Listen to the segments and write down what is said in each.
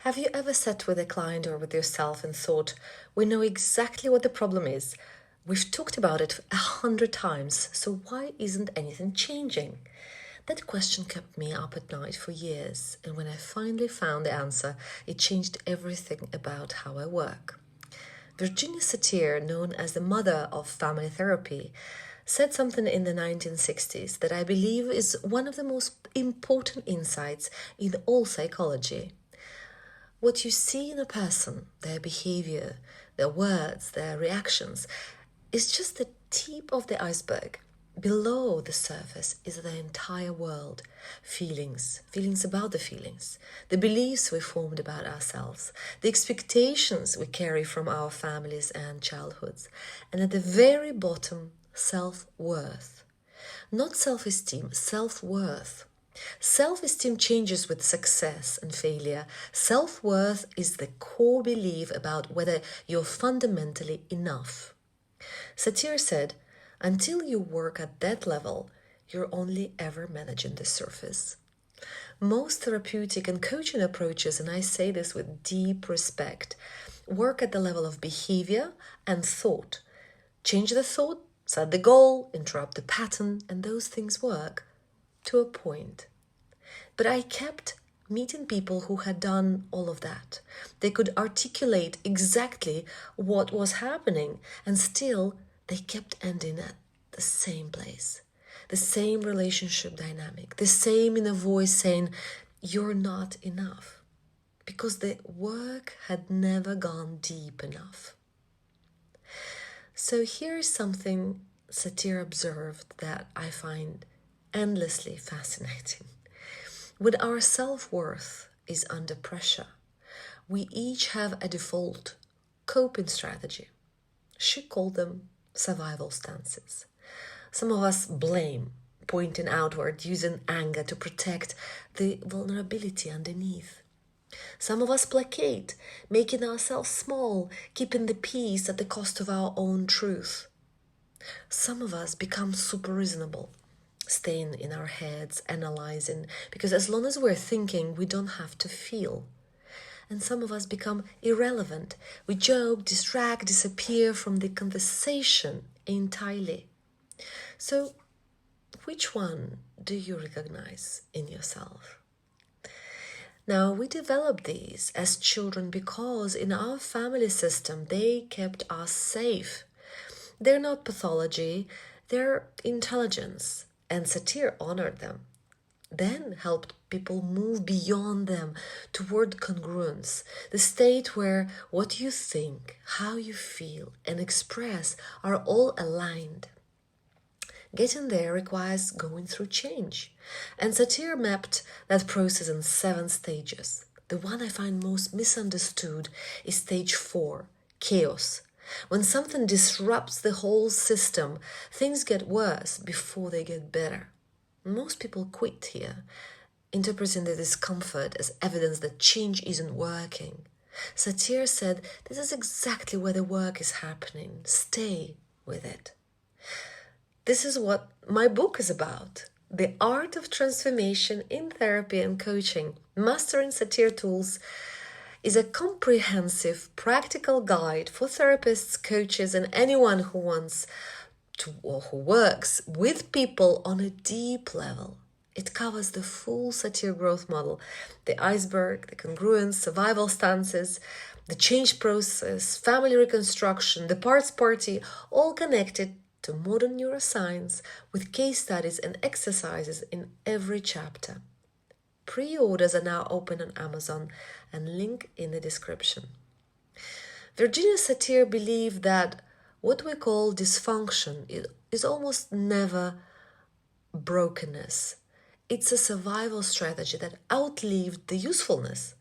Have you ever sat with a client or with yourself and thought, we know exactly what the problem is. We've talked about it 100 times, so why isn't anything changing? That question kept me up at night for years, and when I finally found the answer, it changed everything about how I work. Virginia Satir, known as the mother of family therapy, said something in the 1960s that I believe is one of the most important insights in all psychology. What you see in a person, their behavior, their words, their reactions, is just the tip of the iceberg. Below the surface is the entire world. Feelings about the feelings, the beliefs we formed about ourselves, the expectations we carry from our families and childhoods, and at the very bottom, self-worth. Not self-esteem, self-worth. Self-esteem changes with success and failure. Self-worth is the core belief about whether you're fundamentally enough. Satir said, until you work at that level, you're only ever managing the surface. Most therapeutic and coaching approaches, and I say this with deep respect, work at the level of behavior and thought. Change the thought, set the goal, interrupt the pattern, and those things work to a point. But I kept meeting people who had done all of that. They could articulate exactly what was happening, and still they kept ending at the same place, the same relationship dynamic, the same inner voice saying, you're not enough, because the work had never gone deep enough. So here's something Satir observed that I find endlessly fascinating. When our self-worth is under pressure, we each have a default coping strategy. She called them survival stances. Some of us blame, pointing outward, using anger to protect the vulnerability underneath. Some of us placate, making ourselves small, keeping the peace at the cost of our own truth. Some of us become super reasonable, staying in our heads, analyzing, because as long as we're thinking, we don't have to feel. And some of us become irrelevant. We joke, distract, disappear from the conversation entirely. So, which one do you recognize in yourself? Now, we developed these as children because in our family system, they kept us safe. They're not pathology, they're intelligence. And Satir honored them, then helped people move beyond them toward congruence, the state where what you think, how you feel, and express are all aligned. Getting there requires going through change. And Satir mapped that process in 7 stages. The one I find most misunderstood is stage 4, chaos. When something disrupts the whole system, things get worse before they get better. Most people quit here, interpreting the discomfort as evidence that change isn't working. Satir said, this is exactly where the work is happening. Stay with it. This is what my book is about. The Art of Transformation in Therapy and Coaching, Mastering Satir Tools, is a comprehensive, practical guide for therapists, coaches, and anyone who wants to or who works with people on a deep level. It covers the full Satir growth model, the iceberg, the congruence, survival stances, the change process, family reconstruction, the parts party, all connected to modern neuroscience with case studies and exercises in every chapter. Pre-orders are now open on Amazon and link in the description. Virginia Satir believed that what we call dysfunction is almost never brokenness. It's a survival strategy that outlived the usefulness.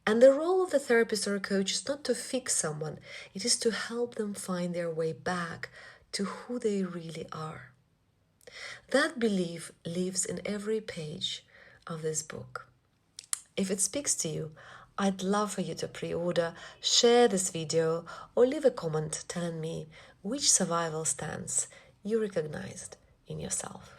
And the role of the therapist or coach is not to fix someone, it is to help them find their way back to who they really are. That belief lives in every page of this book. If it speaks to you, I'd love for you to pre-order, share this video, or leave a comment telling me which survival stance you recognized in yourself.